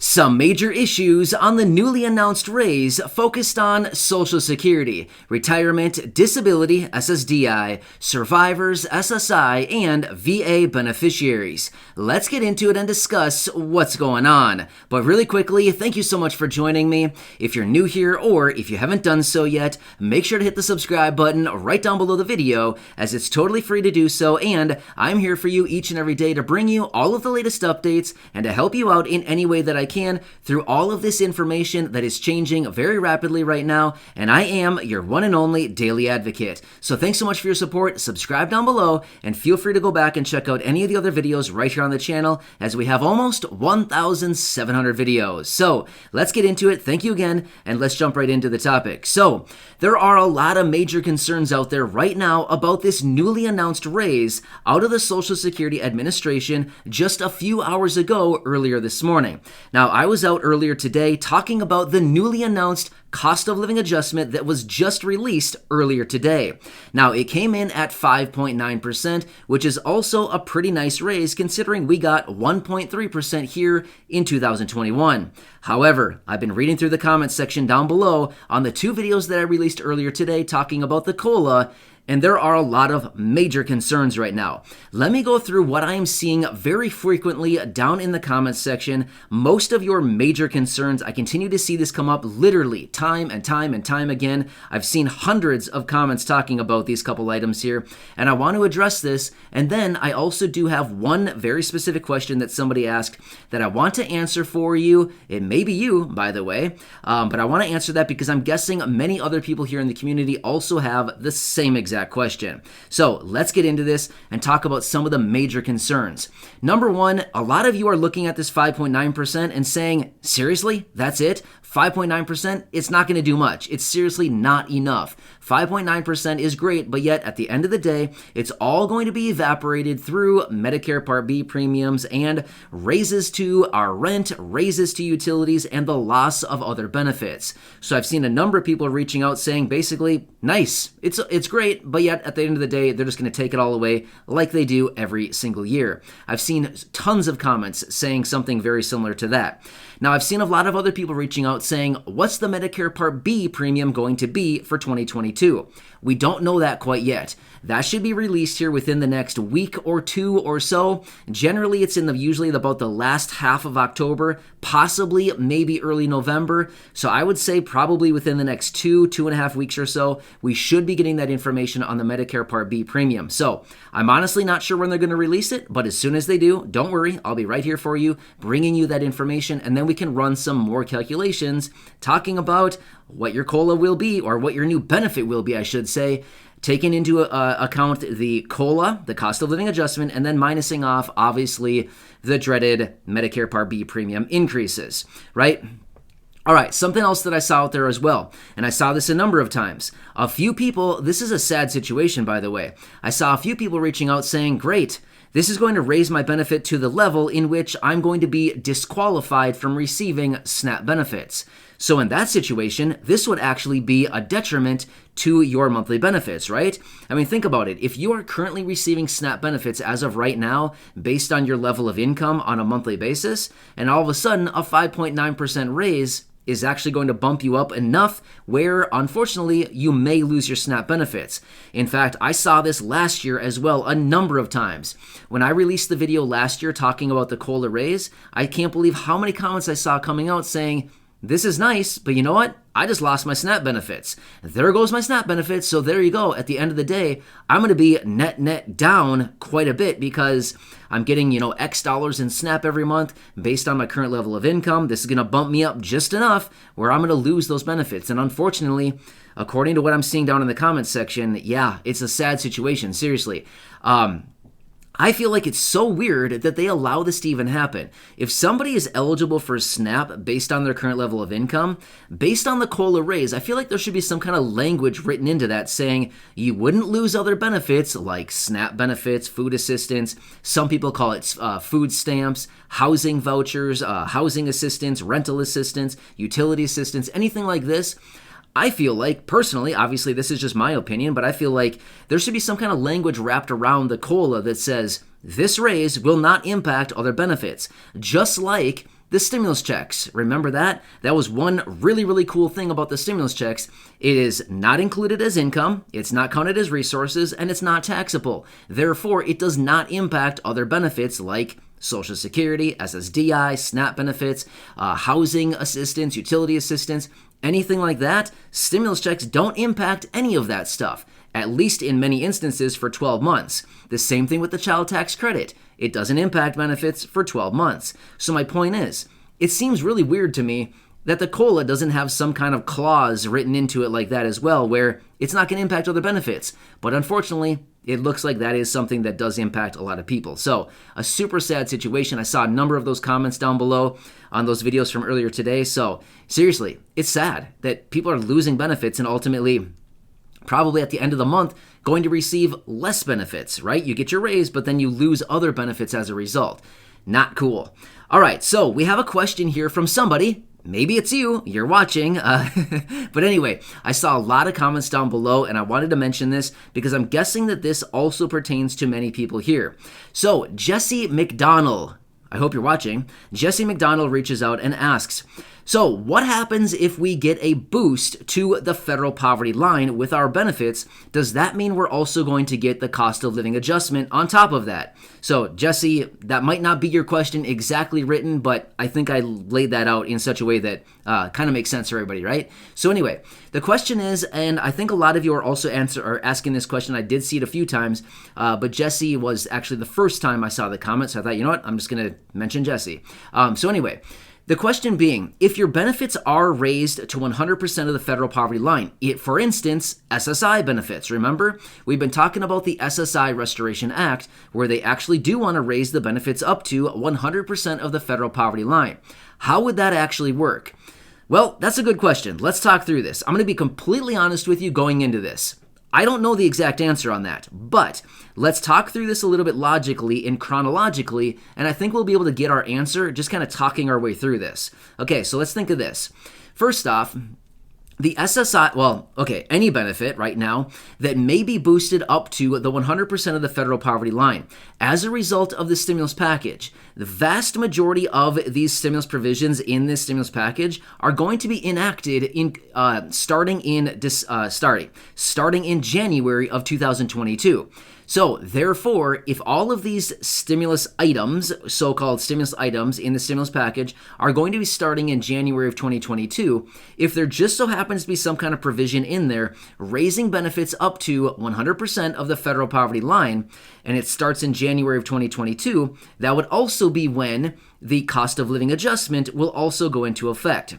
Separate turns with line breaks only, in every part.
Some major issues on the newly announced raise focused on Social Security, retirement, disability, SSDI, survivors, SSI, and VA beneficiaries. Let's get into it and discuss what's going on. But really quickly, thank you so much for joining me. If you're new here or if you haven't done so yet, make sure to hit the subscribe button right down below the video, as it's totally free to do so, and I'm here for you each and every day to bring you all of the latest updates and to help you out in any way that I can through all of this information that is changing very rapidly right now, and I am your one and only daily advocate. So thanks so much for your support. Subscribe down below and feel free to go back and check out any of the other videos right here on the channel, as we have almost 1,700 videos. So let's get into it. Thank you again, and let's jump right into the topic. So there are a lot of major concerns out there right now about this newly announced raise out of the Social Security Administration just a few hours ago earlier this morning. Now, I was out earlier today talking about the newly announced cost of living adjustment that was just released earlier today. Now, it came in at 5.9%, which is also a pretty nice raise considering we got 1.3% here in 2021. However, I've been reading through the comments section down below on the two videos that I released earlier today talking about the COLA, and there are a lot of major concerns right now. Let me go through what I am seeing very frequently down in the comments section. Most of your major concerns, I continue to see this come up literally time and time again. I've seen hundreds of comments talking about these couple items here, and I want to address this. And then I also do have one very specific question that somebody asked that I want to answer for you. It may be you, by the way, but I want to answer that because I'm guessing many other people here in the community also have the same exact question. So let's get into this and talk about some of the major concerns. Number one, a lot of you are looking at this 5.9% and saying, seriously, that's it? 5.9%, it's not going to do much. It's seriously not enough. 5.9% is great, but yet at the end of the day, it's all going to be evaporated through Medicare Part B premiums and raises to our rent, raises to utilities, and the loss of other benefits. So I've seen a number of people reaching out saying basically, nice, it's great, but yet at the end of the day, they're just going to take it all away like they do every single year. I've seen tons of comments saying something very similar to that. Now, I've seen a lot of other people reaching out saying, what's the Medicare Part B premium going to be for 2022? We don't know that quite yet. That should be released here within the next week or two or so. Generally, it's in usually about the last half of October, possibly maybe early November. So I would say probably within the next 2.5 weeks or so, we should be getting that information on the Medicare Part B premium. So I'm honestly not sure when they're going to release it, but as soon as they do, don't worry, I'll be right here for you, bringing you that information, and then we can run some more calculations talking about what your COLA will be, or what your new benefit will be, I should say, taking into account the COLA, the cost of living adjustment, and then minusing off, obviously, the dreaded Medicare Part B premium increases, right? All right, something else that I saw out there as well, and I saw this a number of times. A few people, this is a sad situation, by the way. I saw a few people reaching out saying, great, this is going to raise my benefit to the level in which I'm going to be disqualified from receiving SNAP benefits. So in that situation, this would actually be a detriment to your monthly benefits, right? I mean, think about it. If you are currently receiving SNAP benefits as of right now, based on your level of income on a monthly basis, and all of a sudden a 5.9% raise is actually going to bump you up enough where, unfortunately, you may lose your SNAP benefits. In fact, I saw this last year as well a number of times. When I released the video last year talking about the COLA raise, I can't believe how many comments I saw coming out saying, this is nice, but you know what? I just lost my SNAP benefits. There goes my SNAP benefits, so there you go. At the end of the day, I'm going to be net down quite a bit because I'm getting, X dollars in SNAP every month based on my current level of income. This is going to bump me up just enough where I'm going to lose those benefits. And unfortunately, according to what I'm seeing down in the comments section, yeah, it's a sad situation, seriously. I feel like it's so weird that they allow this to even happen. If somebody is eligible for SNAP based on their current level of income, based on the COLA raise, I feel like there should be some kind of language written into that saying you wouldn't lose other benefits like SNAP benefits, food assistance, some people call it food stamps, housing vouchers, housing assistance, rental assistance, utility assistance, anything like this. I feel like, personally, obviously this is just my opinion, but I feel like there should be some kind of language wrapped around the COLA that says this raise will not impact other benefits, just like the stimulus checks. Remember that? That was one really, really cool thing about the stimulus checks. It is not included as income, it's not counted as resources, and it's not taxable. Therefore, it does not impact other benefits like Social Security, SSDI, SNAP benefits, housing assistance, utility assistance, anything like that. Stimulus checks don't impact any of that stuff, at least in many instances for 12 months. The same thing with the child tax credit. It doesn't impact benefits for 12 months. So my point is, it seems really weird to me that the COLA doesn't have some kind of clause written into it like that as well, where it's not going to impact other benefits. But unfortunately, it looks like that is something that does impact a lot of people. So a super sad situation. I saw a number of those comments down below on those videos from earlier today. So seriously, it's sad that people are losing benefits and ultimately probably at the end of the month going to receive less benefits, right? You get your raise, but then you lose other benefits as a result. Not cool. All right, so we have a question here from somebody. Maybe it's you're watching. But anyway, I saw a lot of comments down below and I wanted to mention this because I'm guessing that this also pertains to many people here. So Jesse McDonald, I hope you're watching. Jesse McDonald reaches out and asks, so what happens if we get a boost to the federal poverty line with our benefits? Does that mean we're also going to get the cost of living adjustment on top of that? So Jesse, that might not be your question exactly written, but I think I laid that out in such a way that kind of makes sense for everybody, right? So anyway, the question is, and I think a lot of you are also asking this question. I did see it a few times, but Jesse was actually the first time I saw the comment, so I thought, you know what, I'm just going to mention Jesse. So anyway, the question being, if your benefits are raised to 100% of the federal poverty line, for instance, SSI benefits, remember? We've been talking about the SSI Restoration Act, where they actually do want to raise the benefits up to 100% of the federal poverty line. How would that actually work? Well, that's a good question. Let's talk through this. I'm going to be completely honest with you going into this. I don't know the exact answer on that, but let's talk through this a little bit logically and chronologically, and I think we'll be able to get our answer just kind of talking our way through this. Okay, so let's think of this. First off, the SSI, any benefit right now that may be boosted up to the 100% of the federal poverty line as a result of the stimulus package. The vast majority of these stimulus provisions in this stimulus package are going to be enacted starting in January of 2022. So, therefore, if all of these stimulus items, so-called stimulus items in the stimulus package, are going to be starting in January of 2022, if there just so happens to be some kind of provision in there raising benefits up to 100% of the federal poverty line, and it starts in January of 2022, that would also be when the cost of living adjustment will also go into effect.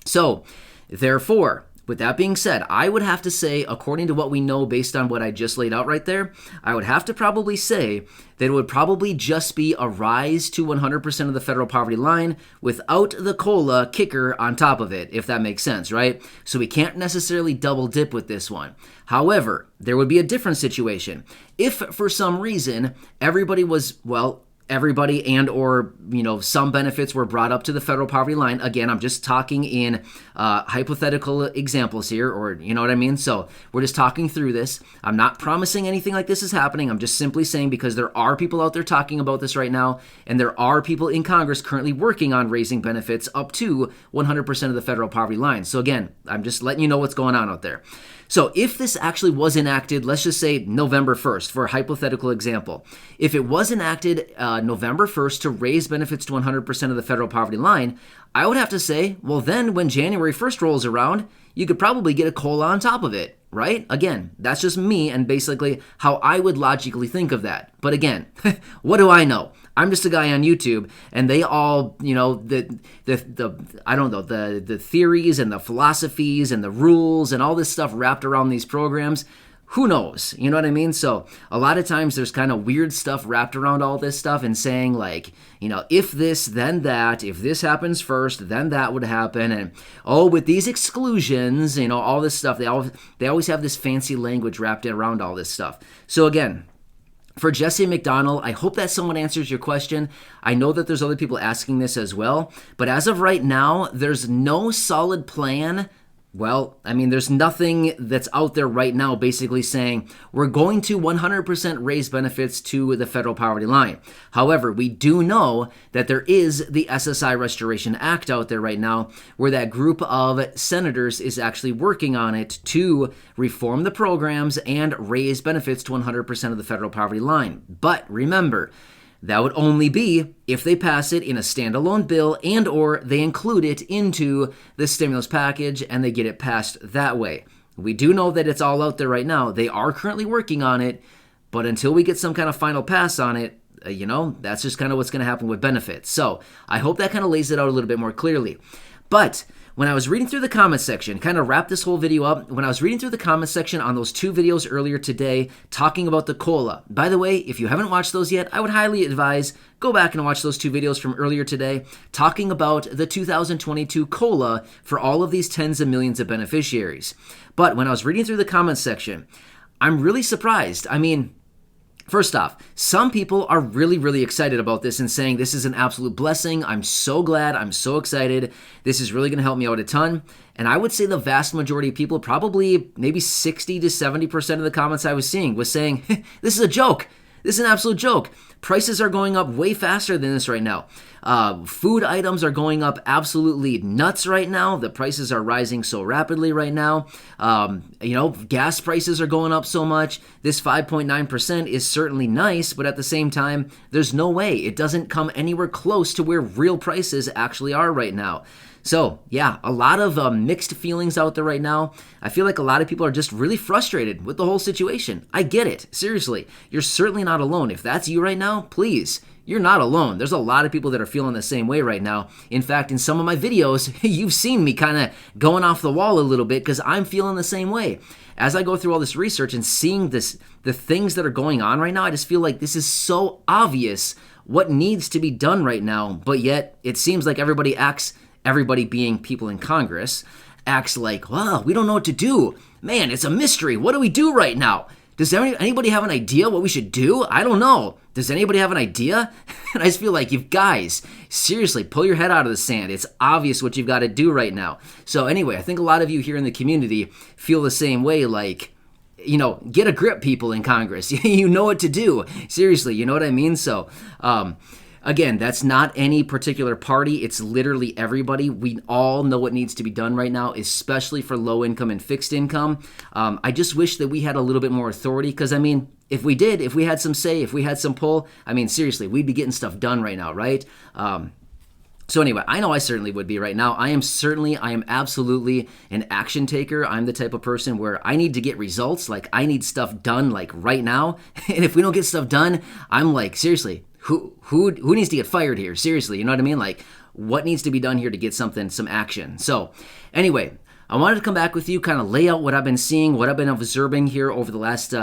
So, therefore, with that being said, I would have to say, according to what we know based on what I just laid out right there, I would have to probably say that it would probably just be a rise to 100% of the federal poverty line without the COLA kicker on top of it, if that makes sense, right? So we can't necessarily double dip with this one. However, there would be a different situation. If for some reason everybody and or some benefits were brought up to the federal poverty line. Again, I'm just talking in hypothetical examples here, or you know what I mean? So we're just talking through this. I'm not promising anything like this is happening. I'm just simply saying because there are people out there talking about this right now, and there are people in Congress currently working on raising benefits up to 100% of the federal poverty line. So again, I'm just letting you know what's going on out there. So if this actually was enacted, let's just say November 1st for a hypothetical example. If it was enacted November 1st to raise benefits to 100% of the federal poverty line, I would have to say, well then when January 1st rolls around, you could probably get a COLA on top of it, right? Again, that's just me and basically how I would logically think of that. But again, what do I know? I'm just a guy on YouTube, and they all, the theories and the philosophies and the rules and all this stuff wrapped around these programs. Who knows? You know what I mean? So a lot of times there's kind of weird stuff wrapped around all this stuff and saying like, if this, then that, if this happens first, then that would happen. And with these exclusions, all this stuff, they always have this fancy language wrapped around all this stuff. So again, for Jesse McDonald, I hope that someone answers your question. I know that there's other people asking this as well, but as of right now, there's no solid plan Well, I mean, there's nothing that's out there right now basically saying we're going to 100% raise benefits to the federal poverty line. However, we do know that there is the SSI Restoration Act out there right now where that group of senators is actually working on it to reform the programs and raise benefits to 100% of the federal poverty line. But remember, that would only be if they pass it in a standalone bill and or they include it into the stimulus package and they get it passed that way. We do know that it's all out there right now. They are currently working on it, but until we get some kind of final pass on it, that's just kind of what's going to happen with benefits. So I hope that kind of lays it out a little bit more clearly. But when I was reading through the comment section, kind of wrap this whole video up, when I was reading through the comment section on those 2 videos earlier today talking about the COLA. By the way, if you haven't watched those yet, I would highly advise go back and watch those 2 videos from earlier today talking about the 2022 COLA for all of these tens of millions of beneficiaries. But when I was reading through the comment section, I'm really surprised. I mean, first off, some people are really, really excited about this and saying this is an absolute blessing. I'm so glad. I'm so excited. This is really going to help me out a ton. And I would say the vast majority of people, probably maybe 60 to 70% of the comments I was seeing was saying, this is a joke. This is an absolute joke. Prices are going up way faster than this right now. Food items are going up absolutely nuts right now. The prices are rising so rapidly right now. Gas prices are going up so much. This 5.9% is certainly nice, but at the same time, there's no way. It doesn't come anywhere close to where real prices actually are right now. So, yeah, a lot of mixed feelings out there right now. I feel like a lot of people are just really frustrated with the whole situation. I get it. Seriously, you're certainly not alone. If that's you right now, please, you're not alone. There's a lot of people that are feeling the same way right now. In fact, in some of my videos, you've seen me kind of going off the wall a little bit because I'm feeling the same way. As I go through all this research and seeing the things that are going on right now, I just feel like this is so obvious what needs to be done right now, but yet it seems like everybody being people in Congress, acts like, well, we don't know what to do. Man, it's a mystery. What do we do right now? Does anybody have an idea what we should do? I don't know. Does anybody have an idea? And I just feel like, you guys, seriously, pull your head out of the sand. It's obvious what you've got to do right now. So anyway, I think a lot of you here in the community feel the same way, like, get a grip, people in Congress. You know what to do. Seriously, you know what I mean? So, again, that's not any particular party. It's literally everybody. We all know what needs to be done right now, especially for low income and fixed income. I just wish that we had a little bit more authority because, I mean, if we had some say, if we had some pull, I mean, seriously, we'd be getting stuff done right now, right? So anyway, I know I certainly would be right now. I am absolutely an action taker. I'm the type of person where I need to get results. Like, I need stuff done, like, right now. And if we don't get stuff done, I'm like, seriously, who needs to get fired here? Seriously, you know what I mean? Like, what needs to be done here to get some action? So anyway, I wanted to come back with you, kind of lay out what I've been seeing, what I've been observing here over the last,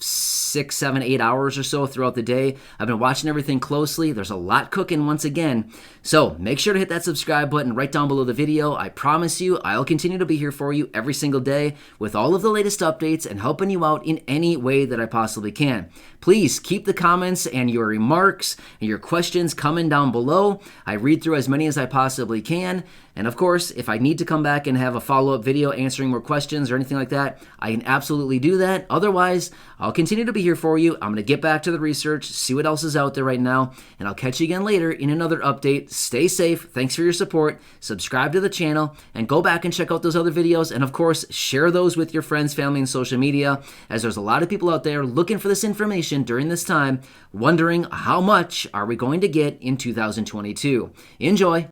6, 7, 8 hours or so throughout the day. I've been watching everything closely. There's a lot cooking once again. So make sure to hit that subscribe button right down below the video. I promise you, I'll continue to be here for you every single day with all of the latest updates and helping you out in any way that I possibly can. Please keep the comments and your remarks and your questions coming down below. I read through as many as I possibly can. And of course, if I need to come back and have a follow-up video answering more questions or anything like that, I can absolutely do that. Otherwise, I'll continue to be here for you. I'm going to get back to the research, see what else is out there right now, and I'll catch you again later in another update. Stay safe. Thanks for your support. Subscribe to the channel and go back and check out those other videos. And of course, share those with your friends, family, and social media, as there's a lot of people out there looking for this information during this time, wondering how much are we going to get in 2022. Enjoy.